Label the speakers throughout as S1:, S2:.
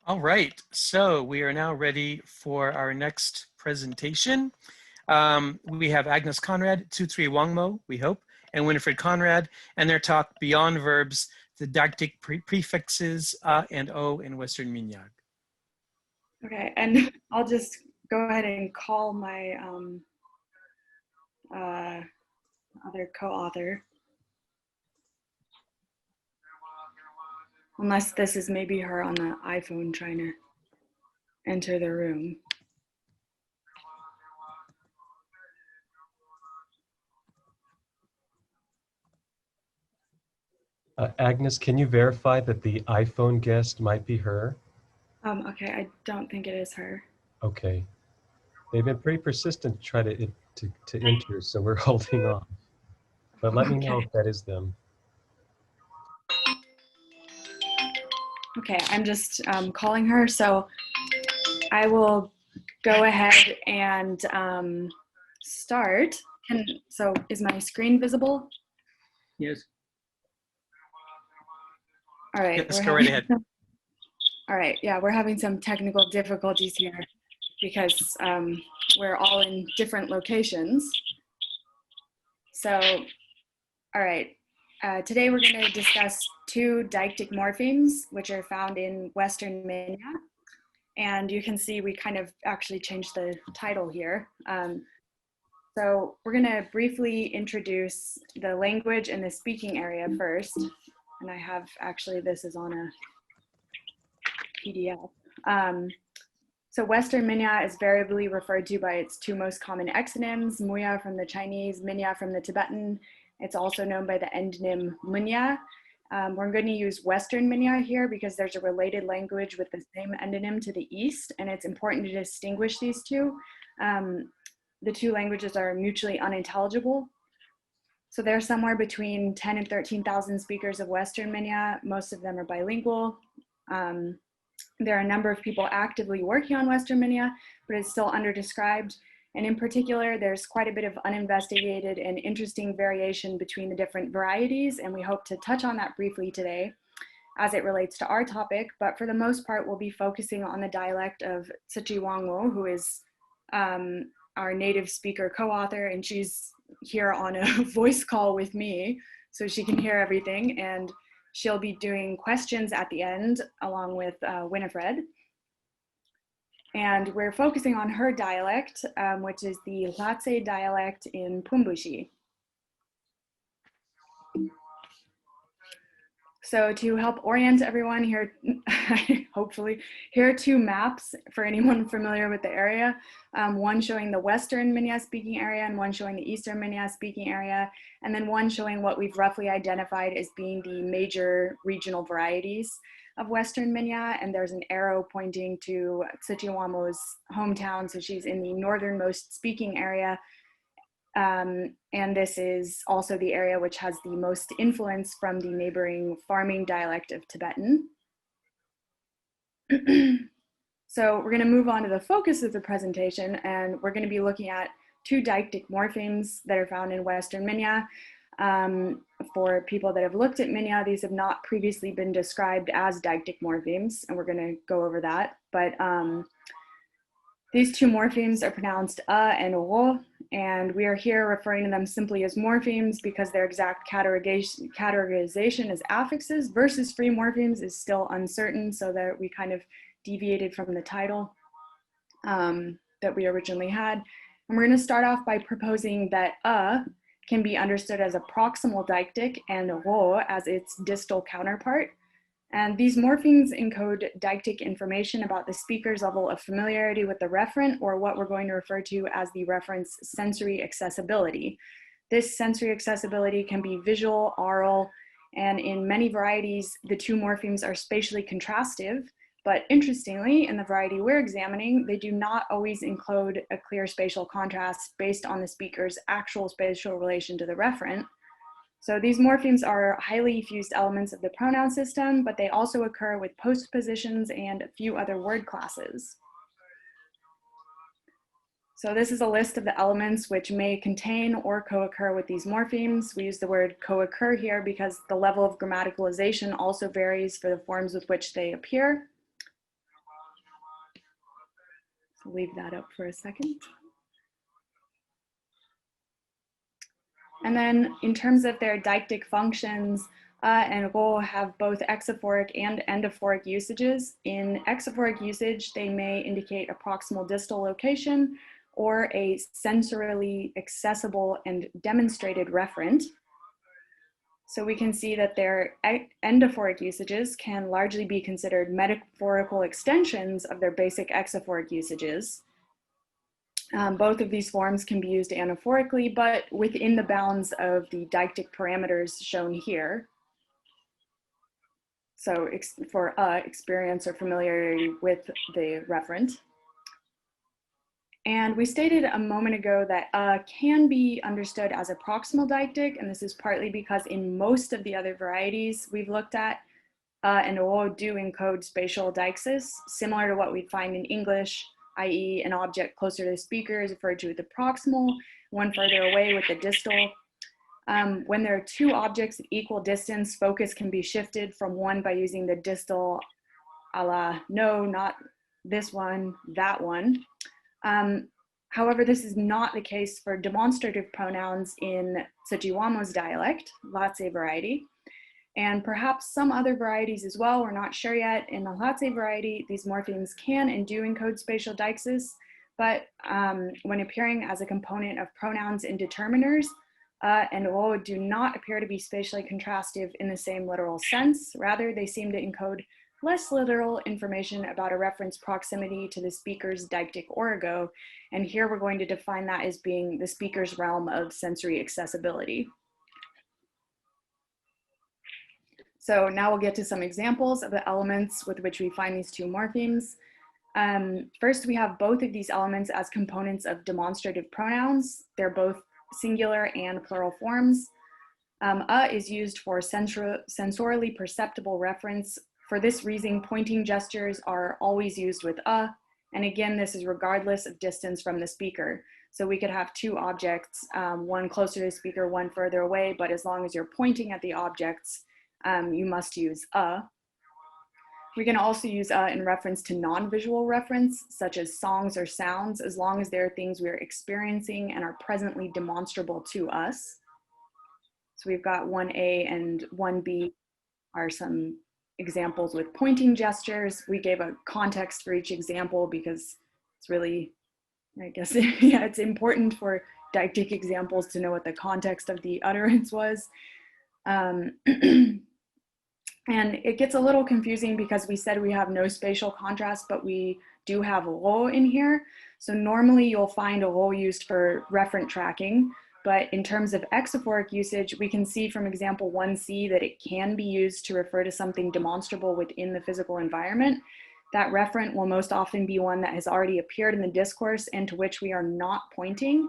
S1: All right, so we are now ready for our next presentation. We have Agnes Conrad, Tsutri Wangmo, we hope, and Winifred Conrad, and their talk Beyond Verbs, the Deictic Prefixes and O in Western Minyag.
S2: Okay, and I'll just go ahead and call my other co-author. Unless this is maybe her on the iPhone trying to enter the room.
S3: Agnes, can you verify that the iPhone guest might be her?
S2: Okay, I don't think it is her.
S3: Okay. They've been pretty persistent to try to enter, so we're holding off. But let me know if that is them.
S2: Okay, I'm just calling her, so I will go ahead and start. So is my screen visible?
S1: Yes.
S2: All right.
S1: Yes, go right ahead.
S2: All right, yeah, we're having some technical difficulties here because we're all in different locations. So, all right, today we're going to discuss two deictic morphemes, which are found in Western Minyag. And you can see we kind of actually changed the title here. So we're going to briefly introduce the language and the speaking area first. And I have actually, this is on a PDF. So Western Minya is variably referred to by its two most common exonyms, muya from the Chinese, minya from the Tibetan. It's also known by the endonym munya. We're going to use Western Minya here because there's a related language with the same endonym to the east, and it's important to distinguish these two. The two languages are mutually unintelligible. So they're somewhere between 10 and 13,000 speakers of Western Minya. Most of them are bilingual. There are a number of people actively working on Western Minya, but it's still underdescribed. And in particular, there's quite a bit of uninvestigated and interesting variation between the different varieties, and we hope to touch on that briefly today as it relates to our topic. But for the most part, we'll be focusing on the dialect of Tsutri Wangmo, who is our native speaker co-author, and she's here on a voice call with me, so she can hear everything. And she'll be doing questions at the end along with Winifred. And we're focusing on her dialect, which is the Latse dialect in Pumbushi. So to help orient everyone here, hopefully, here are two maps for anyone familiar with the area. One showing the Western Minya speaking area and one showing the Eastern Minya speaking area. And then one showing what we've roughly identified as being the major regional varieties of Western Minya. And there's an arrow pointing to Tsutri Wangmo's hometown. So she's in the northernmost speaking area. And this is also the area which has the most influence from the neighboring farming dialect of Tibetan. So we're going to move on to the focus of the presentation, and we're going to be looking at two deictic morphemes that are found in Western Minya. For people that have looked at Minya, these have not previously been described as deictic morphemes, and we're going to go over that. But these two morphemes are pronounced and ro, and we are here referring to them simply as morphemes because their exact categorization as affixes versus free morphemes is still uncertain, so that we kind of deviated from the title that we originally had. And we're going to start off by proposing that can be understood as a proximal deictic and ro as its distal counterpart. And these morphemes encode deictic information about the speaker's level of familiarity with the referent, or what we're going to refer to as the referent's sensory accessibility. This sensory accessibility can be visual, oral, and in many varieties, the two morphemes are spatially contrastive. But interestingly, in the variety we're examining, they do not always include a clear spatial contrast based on the speaker's actual spatial relation to the referent. So these morphemes are highly fused elements of the pronoun system, but they also occur with postpositions and a few other word classes. So this is a list of the elements which may contain or co-occur with these morphemes. We use the word co-occur here because the level of grammaticalization also varies for the forms with which they appear. leave that up for a second. And then in terms of their deictic functions, and ro have both exophoric and endophoric usages. In exophoric usage, they may indicate a proximal distal location or a sensorily accessible and demonstrated referent. So we can see that their endophoric usages can largely be considered metaphorical extensions of their basic exophoric usages. Both of these forms can be used anaphorically, but within the bounds of the deictic parameters shown here. So for experience or familiarity with the referent. And we stated a moment ago that can be understood as a proximal deictic, and this is partly because in most of the other varieties we've looked at, and O do encode spatial deixis, similar to what we'd find in English, i.e. an object closer to the speaker is referred to with the proximal, one further away with the distal. When there are two objects at equal distance, focus can be shifted from one by using the distal a la, no, not this one, that one. However, this is not the case for demonstrative pronouns in Tsutri Wangmo's dialect, Latse variety, and perhaps some other varieties as well. We're not sure yet. In the Latse variety, these morphemes can and do encode spatial deixis, but when appearing as a component of pronouns and determiners, and O do not appear to be spatially contrastive in the same literal sense. Rather, they seem to encode less literal information about a reference proximity to the speaker's deictic origo. And here we're going to define that as being the speaker's realm of sensory accessibility. So now we'll get to some examples of the elements with which we find these two morphemes. First, we have both of these elements as components of demonstrative pronouns. They're both singular and plural forms. Is used for sensorily perceptible reference. For this reason, pointing gestures are always used with and again, this is regardless of distance from the speaker. So we could have two objects, one closer to the speaker, one further away, but as long as you're pointing at the objects, you must use We can also use in reference to non-visual reference, such as songs or sounds, as long as there are things we're experiencing and are presently demonstrable to us. So we've got 1A and 1B are some examples with pointing gestures. We gave a context for each example because it's really, I guess, yeah, it's important for deictic examples to know what the context of the utterance was. And it gets a little confusing because we said we have no spatial contrast, but we do have ro in here. So normally you'll find a ro used for referent tracking, but in terms of exophoric usage, we can see from example 1C that it can be used to refer to something demonstrable within the physical environment. That referent will most often be one that has already appeared in the discourse and to which we are not pointing.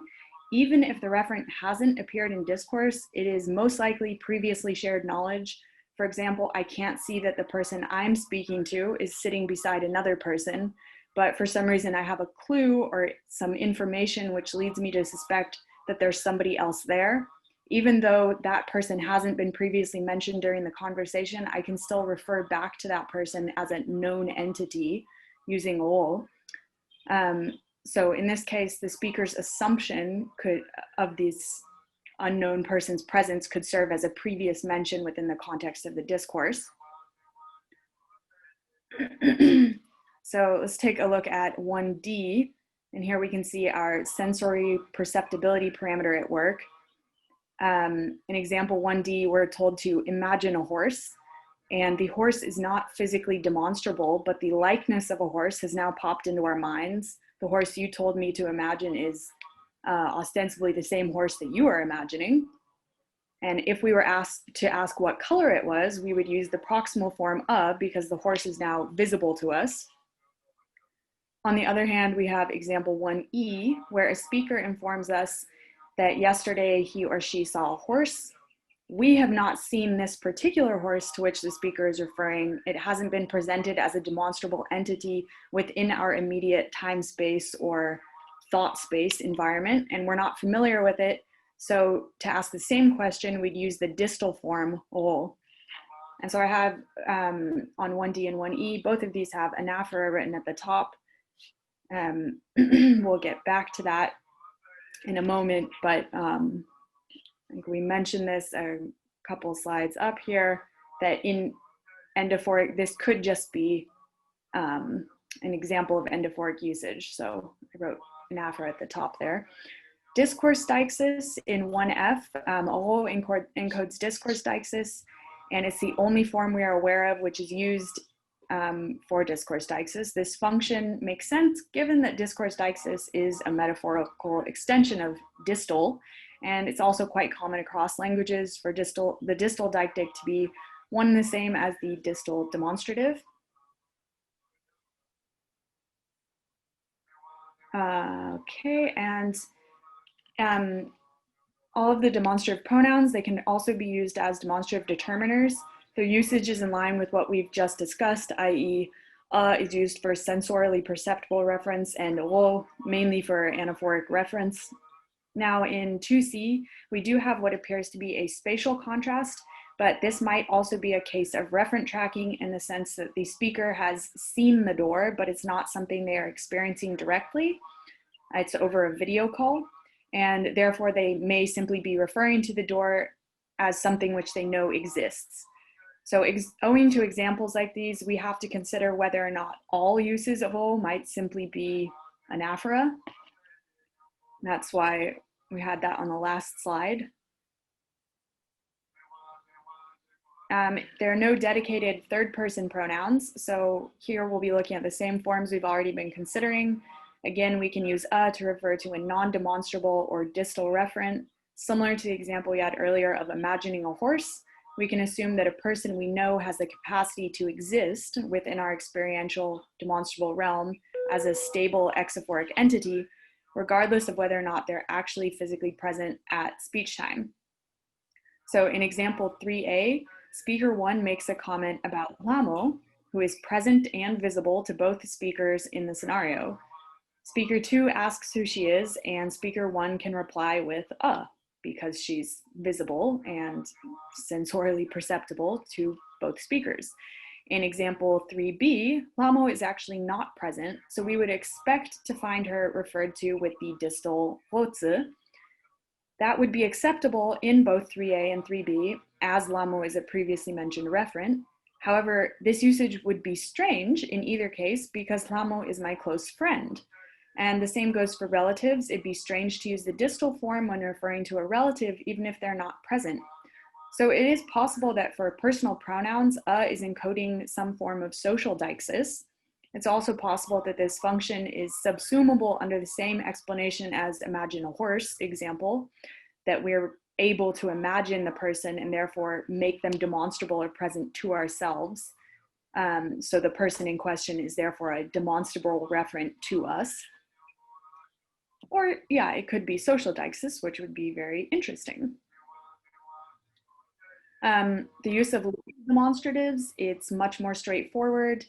S2: Even if the referent hasn't appeared in discourse, it is most likely previously shared knowledge. For example, I can't see that the person I'm speaking to is sitting beside another person, but for some reason I have a clue or some information which leads me to suspect that there's somebody else there. Even though that person hasn't been previously mentioned during the conversation, I can still refer back to that person as a known entity using ol. So in this case, the speaker's assumption of this unknown person's presence could serve as a previous mention within the context of the discourse. So let's take a look at 1D, and here we can see our sensory perceptibility parameter at work. In example 1D, we're told to imagine a horse, and the horse is not physically demonstrable, but the likeness of a horse has now popped into our minds. The horse you told me to imagine is ostensibly the same horse that you are imagining. And if we were asked to ask what color it was, we would use the proximal form because the horse is now visible to us. On the other hand, we have example 1E, where a speaker informs us that yesterday he or she saw a horse. We have not seen this particular horse to which the speaker is referring. It hasn't been presented as a demonstrable entity within our immediate time space or thought space environment, and we're not familiar with it. So to ask the same question, we'd use the distal form ol. And so I have on 1D and 1E, both of these have anaphora written at the top. We'll get back to that in a moment, but I think we mentioned this a couple slides up here, that in endophoric, this could just be an example of endophoric usage. So I wrote an aphora at the top there. Discourse deixis in 1F, O encodes discourse deixis, and it's the only form we are aware of which is used for discourse deixis. This function makes sense given that discourse deixis is a metaphorical extension of distal, and it's also quite common across languages for the distal deictic to be one and the same as the distal demonstrative. Okay, and all of the demonstrative pronouns, they can also be used as demonstrative determiners. Their usage is in line with what we've just discussed, i.e. Is used for sensorially perceptible reference and wo mainly for anaphoric reference. Now in 2C, we do have what appears to be a spatial contrast, but this might also be a case of referent tracking in the sense that the speaker has seen the door, but it's not something they are experiencing directly. It's over a video call, and therefore they may simply be referring to the door as something which they know exists. So owing to examples like these, we have to consider whether or not all uses of O might simply be anaphora. That's why we had that on the last slide. There are no dedicated third-person pronouns, so here we'll be looking at the same forms we've already been considering. Again, we can use to refer to a non-demonstrable or distal referent. Similar to the example we had earlier of imagining a horse, we can assume that a person we know has the capacity to exist within our experiential demonstrable realm as a stable exophoric entity, regardless of whether or not they're actually physically present at speech time. So in example 3a, speaker 1 makes a comment about Wangmo, who is present and visible to both speakers in the scenario. Speaker 2 asks who she is, and speaker 1 can reply with because she's visible and sensorially perceptible to both speakers. In example 3b, Wangmo is actually not present, so we would expect to find her referred to with the distal 我字. That would be acceptable in both 3a and 3b, as Wangmo is a previously mentioned referent. However, this usage would be strange in either case because Wangmo is my close friend. And the same goes for relatives. It'd be strange to use the distal form when referring to a relative, even if they're not present. So it is possible that for personal pronouns, is encoding some form of social deixis. It's also possible that this function is subsumable under the same explanation as imagine a horse example, that we're able to imagine the person and therefore make them demonstrable or present to ourselves. So the person in question is therefore a demonstrable referent to us. Or yeah, it could be social deixis, which would be very interesting. The use of demonstratives, it's much more straightforward.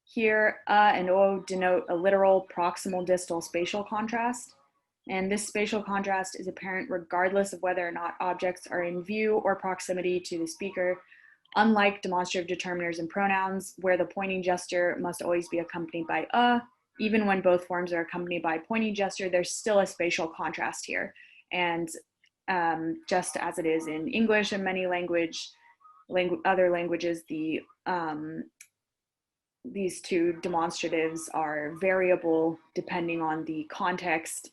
S2: Here, and O denote a literal proximal distal spatial contrast. And this spatial contrast is apparent regardless of whether or not objects are in view or proximity to the speaker, unlike demonstrative determiners and pronouns, where the pointing gesture must always be accompanied by even when both forms are accompanied by pointing gesture, there's still a spatial contrast here. And just as it is in English and many other languages, these two demonstratives are variable depending on the context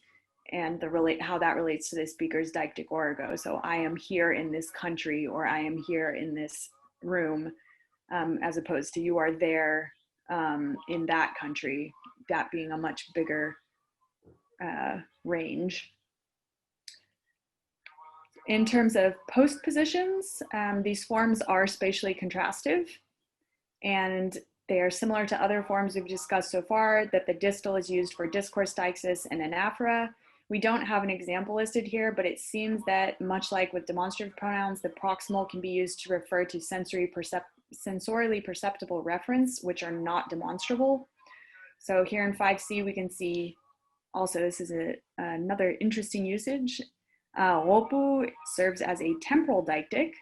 S2: and how that relates to the speaker's deictic origo. So I am here in this country, or I am here in this room, as opposed to you are there in that country, that being a much bigger range. In terms of postpositions, these forms are spatially contrastive, and they are similar to other forms we've discussed so far, that the distal is used for discourse deixis and anaphora. We don't have an example listed here, but it seems that much like with demonstrative pronouns, the proximal can be used to refer to sensorially perceptible reference, which are not demonstrable. So here in 5C, we can see also, this is another interesting usage. Wopu serves as a temporal deictic.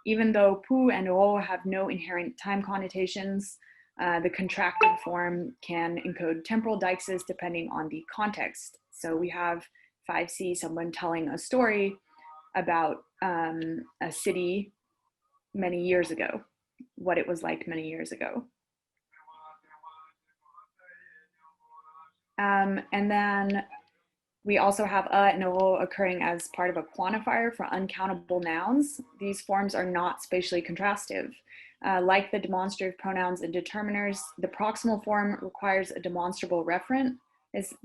S2: Even though pu and o have no inherent time connotations, The contracted form can encode temporal deixis depending on the context. So we have 5C, someone telling a story about a city many years ago, what it was like many years ago. And then we also have and o occurring as part of a quantifier for uncountable nouns. These forms are not spatially contrastive. Like the demonstrative pronouns and determiners, the proximal form requires a demonstrable referent.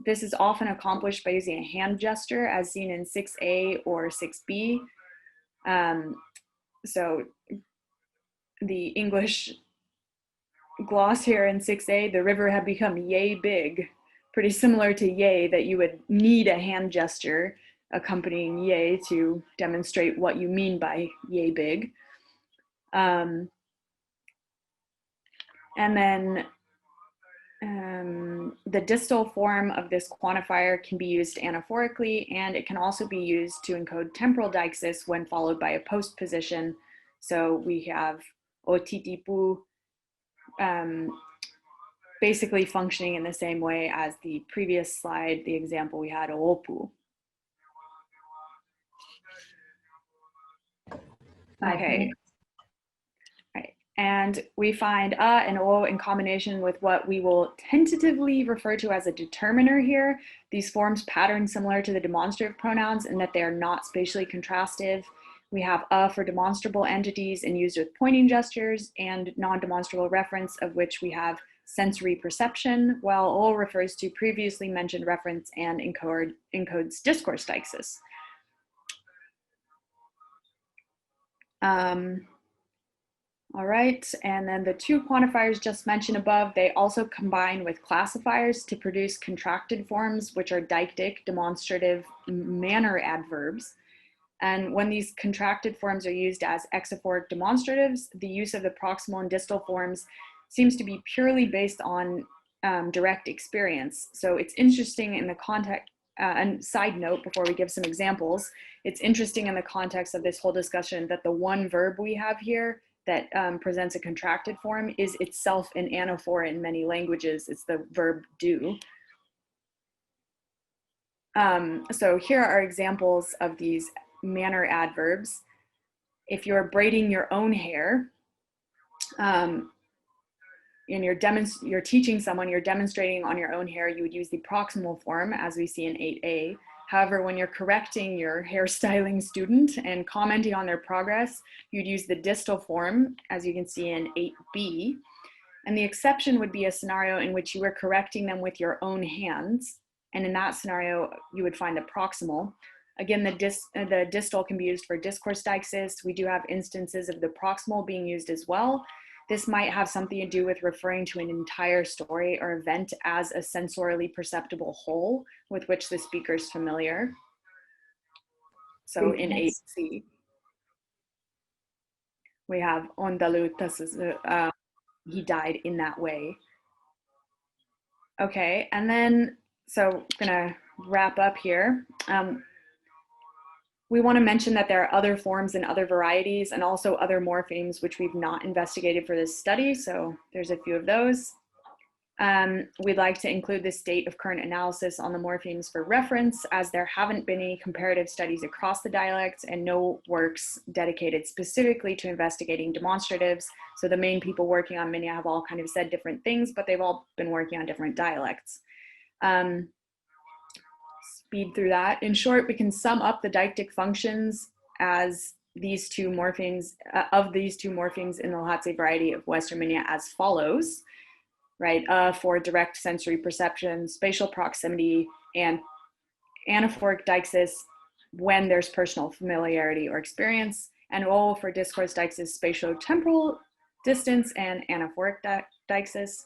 S2: This is often accomplished by using a hand gesture, as seen in 6A or 6B. So the English gloss here in 6A, the river had become yay big, pretty similar to yay, that you would need a hand gesture accompanying yay to demonstrate what you mean by yay big. And then the distal form of this quantifier can be used anaphorically, and it can also be used to encode temporal deixis when followed by a postposition. So we have otitipu basically functioning in the same way as the previous slide, the example we had, opu. Okay. Right. And we find and o in combination with what we will tentatively refer to as a determiner here. These forms pattern similar to the demonstrative pronouns in that they are not spatially contrastive. We have for demonstrable entities and used with pointing gestures, and non-demonstrable reference, of which we have sensory perception, while o refers to previously mentioned reference and encodes discourse deixis. All right, and then the two quantifiers just mentioned above, they also combine with classifiers to produce contracted forms, which are deictic, demonstrative, manner adverbs. And when these contracted forms are used as exaphoric demonstratives, the use of the proximal and distal forms seems to be purely based on direct experience. So it's interesting in the context, and side note before we give some examples, it's interesting in the context of this whole discussion that the one verb we have here that presents a contracted form is itself an anaphora in many languages. It's the verb do. So here are examples of these manner adverbs. If you're braiding your own hair, and you're teaching someone, you're demonstrating on your own hair, you would use the proximal form as we see in 8A. However, when you're correcting your hairstyling student and commenting on their progress, you'd use the distal form, as you can see in 8B. And the exception would be a scenario in which you were correcting them with your own hands. And in that scenario, you would find the proximal. Again, the distal can be used for discourse deixis. We do have instances of the proximal being used as well. This might have something to do with referring to an entire story or event as a sensorily perceptible whole with which the speaker is familiar. So in 8C, we have Ondalu, he died in that way. Okay, and then, so I'm gonna wrap up here. We want to mention that there are other forms and other varieties and also other morphemes which we've not investigated for this study. So there's a few of those. We'd like to include the state of current analysis on the morphemes for reference, as there haven't been any comparative studies across the dialects and no works dedicated specifically to investigating demonstratives. So the main people working on Minyag have all kind of said different things, but they've all been working on different dialects. Speed through that. In short, we can sum up the deictic functions as these two morphemes, these two morphemes in the Lhatse variety of Western Minyag as follows, right? For direct sensory perception, spatial proximity, and anaphoric deixis when there's personal familiarity or experience, and O for discourse deixis, spatio-temporal distance, and anaphoric deixis.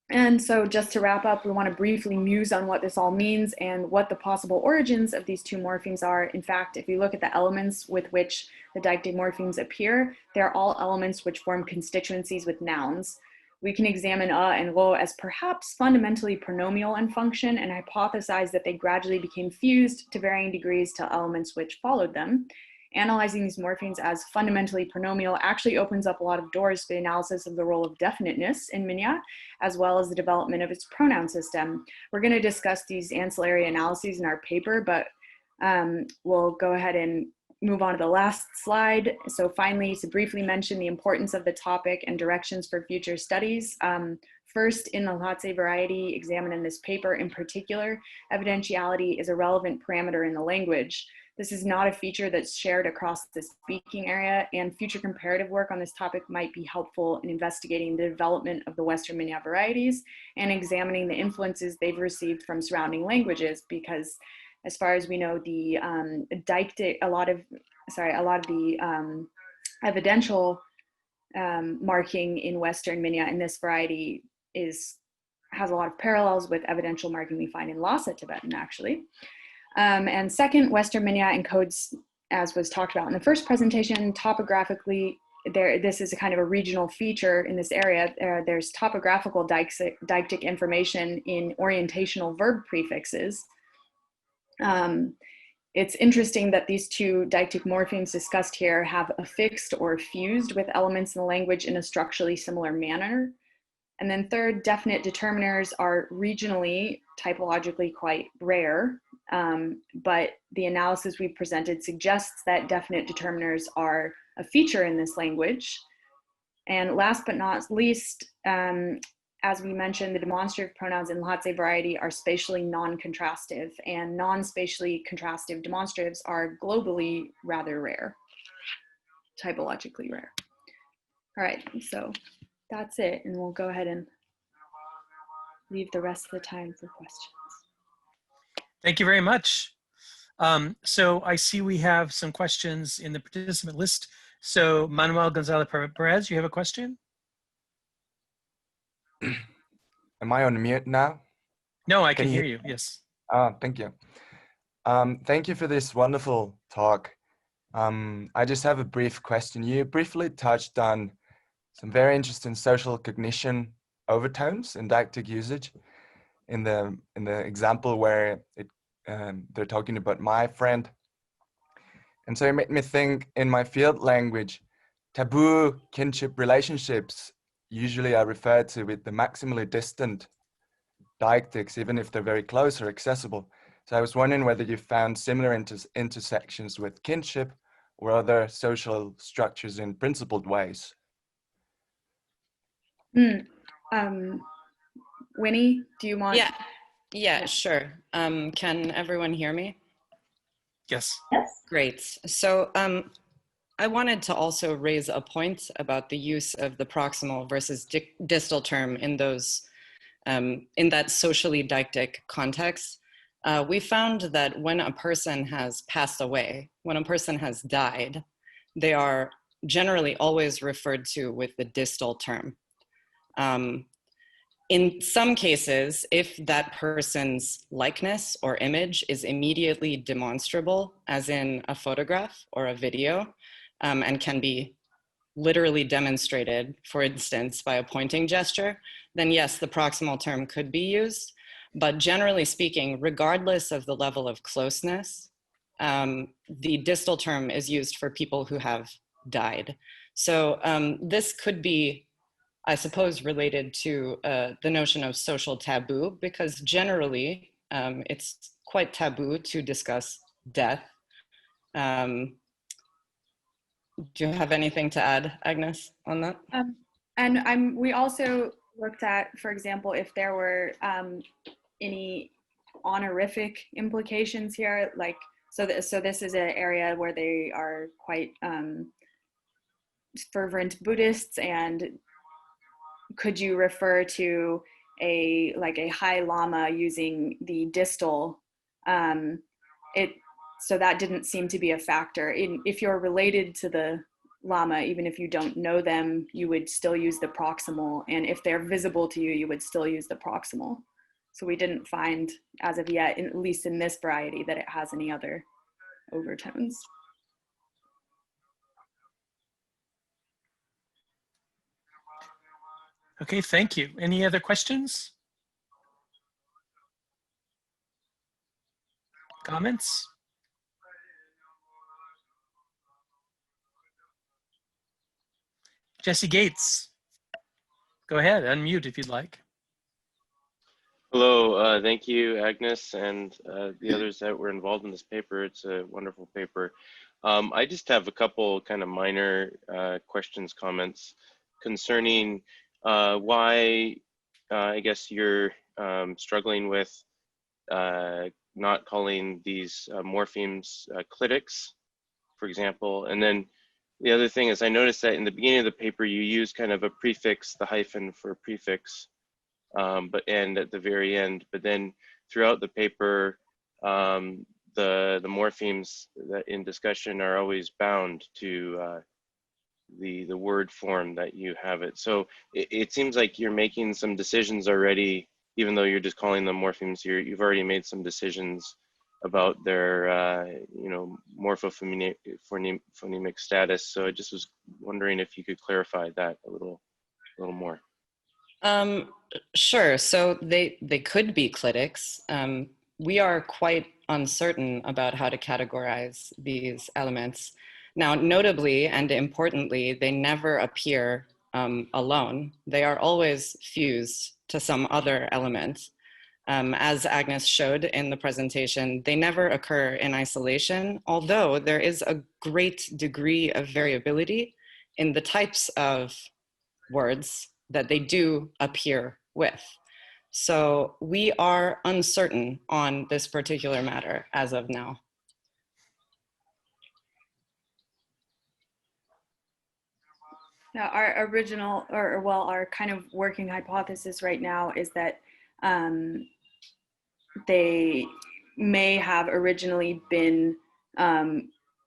S2: And so just to wrap up, we want to briefly muse on what this all means and what the possible origins of these two morphemes are. In fact, if you look at the elements with which the deictic morphemes appear, they're all elements which form constituencies with nouns. We can examine and lo as perhaps fundamentally pronomial in function and hypothesize that they gradually became fused to varying degrees to elements which followed them. analyzing these morphemes as fundamentally pronomial actually opens up a lot of doors to the analysis of the role of definiteness in Minya, as well as the development of its pronoun system. We're going to discuss these ancillary analyses in our paper, but we'll go ahead and move on to the last slide. So finally, to briefly mention the importance of the topic and directions for future studies. First, in the Lhotse variety examined in this paper in particular, evidentiality is a relevant parameter in the language. This is not a feature that's shared across the speaking area, and future comparative work on this topic might be helpful in investigating the development of the Western Minya varieties and examining the influences they've received from surrounding languages, because as far as we know, the Deictic, a lot of the evidential marking in Western Minya in this variety has a lot of parallels with evidential marking we find in Lhasa Tibetan, actually. And second, Western Minya encodes, as was talked about in the first presentation, topographically, this is a kind of a regional feature in this area. There's topographical deictic information in orientational verb prefixes. It's interesting that these two deictic morphemes discussed here have affixed or fused with elements in the language in a structurally similar manner. And then third, definite determiners are regionally, typologically quite rare, but the analysis we presented suggests that definite determiners are a feature in this language. And last but not least, as we mentioned, the demonstrative pronouns in Lhotse variety are spatially non-contrastive, and non-spatially contrastive demonstratives are globally rather rare, typologically rare. All right, so that's it, and we'll go ahead and leave the rest of the time for questions.
S1: Thank you very much. So I see we have some questions in the participant list. So Manuel Gonzalez Perez, you have a question?
S4: Am I on mute now?
S1: No, I can hear you, yes.
S4: Thank you. Thank you for this wonderful talk. I just have a brief question. You briefly touched on some very interesting social cognition overtones in deictic usage in the example where they're talking about my friend. And so it made me think, in my field language, taboo kinship relationships usually are referred to with the maximally distant deictics, even if they're very close or accessible. So I was wondering whether you found similar intersections with kinship or other social structures in principled ways.
S2: Winnie, do you want?
S5: Yeah, sure. Can everyone hear me?
S1: Yes.
S5: Great. So I wanted to also raise a point about the use of the proximal versus distal term in those, in that socially deictic context. We found that when a person has passed away, when a person has died, they are generally always referred to with the distal term. In some cases, if that person's likeness or image is immediately demonstrable, as in a photograph or a video, and can be literally demonstrated, for instance, by a pointing gesture, then yes, the proximal term could be used. But generally speaking, regardless of the level of closeness, the distal term is used for people who have died. So this could be, I suppose, related to the notion of social taboo, because generally it's quite taboo to discuss death. Do you have anything to add, Agnes, on that?
S2: We also looked at, for example, if there were any honorific implications here, like, so this is an area where they are quite fervent Buddhists, and could you refer to a high lama using the distal? So that didn't seem to be a factor. If you're related to the lama, even if you don't know them, you would still use the proximal. And if they're visible to you, you would still use the proximal. So we didn't find, as of yet, at least in this variety, that it has any other overtones.
S1: Okay, thank you. Any other questions? Comments? Jesse Gates. Go ahead, unmute if you'd like.
S6: Hello, thank you, Agnes, and the others that were involved in this paper. It's a wonderful paper. I just have a couple kind of minor questions, comments concerning why I guess you're struggling with not calling these morphemes clitics, for example. And then the other thing is I noticed that in the beginning of the paper, you use kind of a prefix, the hyphen for prefix, and at the very end, but then throughout the paper, the morphemes that in discussion are always bound to the word form that you have it. So it seems like you're making some decisions already, even though you're just calling them morphemes. You've already made some decisions about their you know, morphophonemic status. So I just was wondering if you could clarify that a little more.
S5: Sure. So they could be clitics. We are quite uncertain about how to categorize these elements. Now, notably and importantly, they never appear alone. They are always fused to some other element. As Agnes showed in the presentation, they never occur in isolation, although there is a great degree of variability in the types of words that they do appear with. So we are uncertain on this particular matter as of now.
S2: Now, our original, or well, our kind of working hypothesis right now is that they may have originally been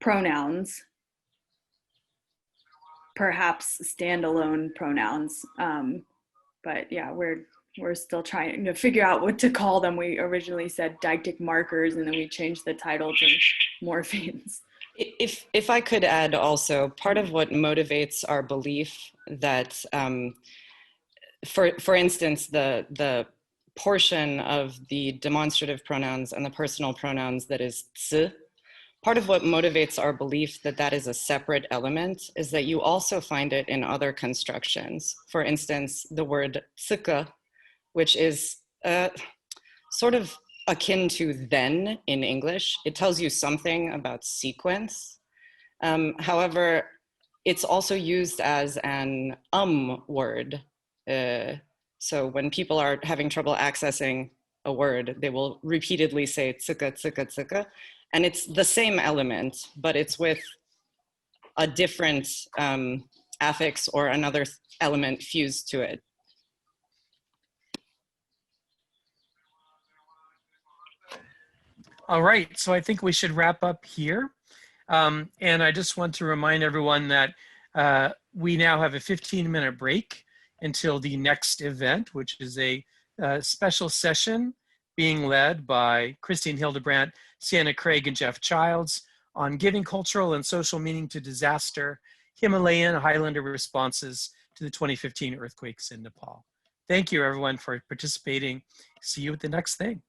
S2: pronouns, perhaps standalone pronouns. But yeah, we're still trying to figure out what to call them. We originally said deictic markers, and then we changed the title to morphemes.
S5: If I could add also, part of what motivates our belief that, for instance, the portion of the demonstrative pronouns and the personal pronouns that is ts, part of what motivates our belief that that is a separate element is that you also find it in other constructions. For instance, the word tsika, which is sort of akin to then in English. It tells you something about sequence. However, it's also used as an word. So when people are having trouble accessing a word, they will repeatedly say tsika, tsika, tsika. And it's the same element, but it's with a different affix or another element fused to it.
S1: All right, so I think we should wrap up here. And I just want to remind everyone that we now have a 15-minute break until the next event, which is a special session being led by Christine Hildebrandt, Sienna Craig, and Jeff Childs on giving cultural and social meaning to disaster, Himalayan Highlander responses to the 2015 earthquakes in Nepal. Thank you, everyone, for participating. See you at the next thing.